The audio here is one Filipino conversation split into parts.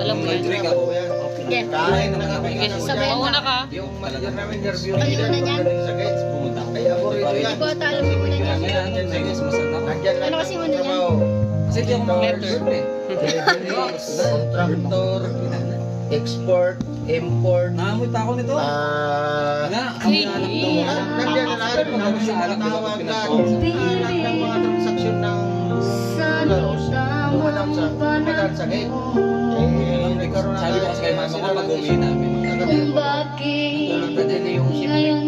Alam mo yun. Sige. Sabay mauna ka. Yung manager namin, interview Paliw na niyan. sa gates, pumunta. Ay, ako rito yan. Hindi ko ata alam yung muna niyan. Ano kasi muna niyan? Kasi di ako letter. Contractor, export, import. Naamoy pa ako nito. Nandiyan na lahat ng tawag lahat ng mga transaksyon ng dumadaan sa gate. Nagkaroon na Sabi ko kasi kay mama ko pag-uwi namin. Kung bakit ngayon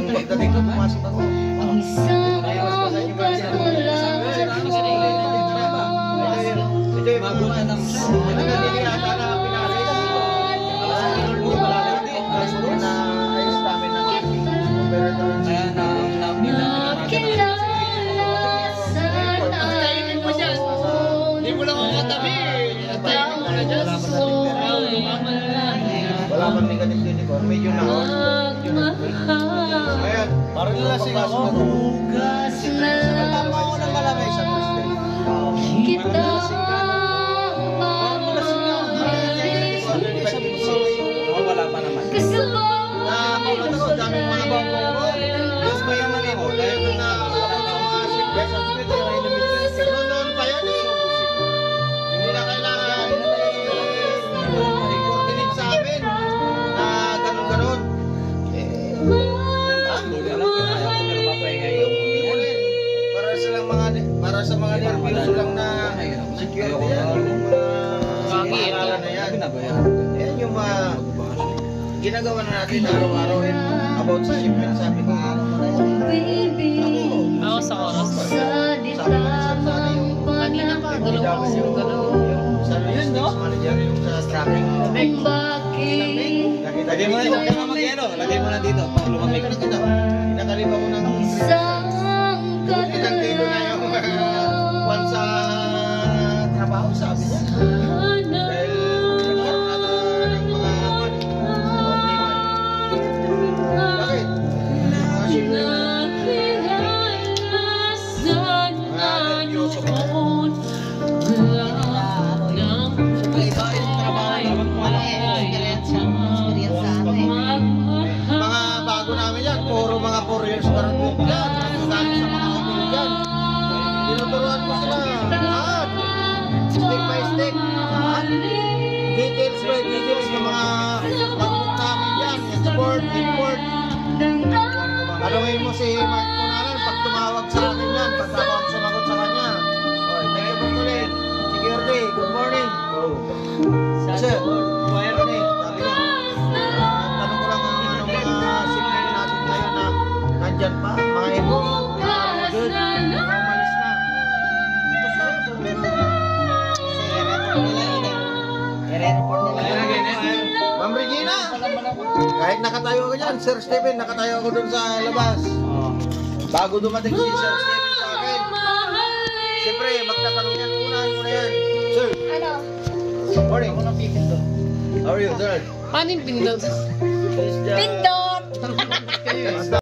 Pagdating ko, pumasok ako. ang isang pagmula Ito yung mga nagkakilata na pinalis. Na ayos namin ng operator. Kaya nakilala sana Hindi mo lang ako katabi. Tayo mo na dyan. Wala pang negative din ko. Medyo na ako. Ayan. Parang nalasing ako. Tama ako ng malamay sa first day. kita wala pa naman. Nakakaulat ako. Daming mga bangkong. Diyos ko yung mga mo. Dahil nung mga shipguys at pinito yung inimit. Noon pa yan eh. Hindi na kailangan i-coordinate sa amin na ganun-ganun. Para sa mga nervyoso lang na security yan. Yung pangalan na yan. Yan yung mga ginagawa na natin araw-araw about sa shipment. Sabi ko, Ako sa oras. sana yung Kanina pa, dalawa kasi yung galaw. sa logistics manager yung sa tracking. kung bakit Lagay mo na dito. Lagay mo na dito. Pag lumamig. Pinakaliba ko ng isang ilang kilo na yung kwan sa trabaho, sabi niya. Dahil nagkaroon na ng mga kwan. Bakit? Mga shipment. Mga bago namin yan, puro mga 4 years pa rin yan. Galing sa mga kapil yan. Tinuturuan ko sila. Step by step. Details by details ng mga pagkuk namin yan. Export, import. Tanungin mo si Mark Cunanan pag tumawag sa akin yan. Pag ako ang sumagot sa kanya. Oy, thank you for calling. Security, good morning. Sir, good morning. Sabi ko, tanong ko lang kung anong mga shipment natin ngayon na nandyan pa. Mga emo. Good. Umalis na. Ito sir. Ma'am Regina, kahit nakatayo ako dyan, Sir Stephen, nakatayo ako dun sa labas. Bago dumating si Sir Stephen sa akin. Siyempre, magtatanong yan. Unahan mo na yan. Sir, ano morning. How are you, sir? Paano yung pindot? pindot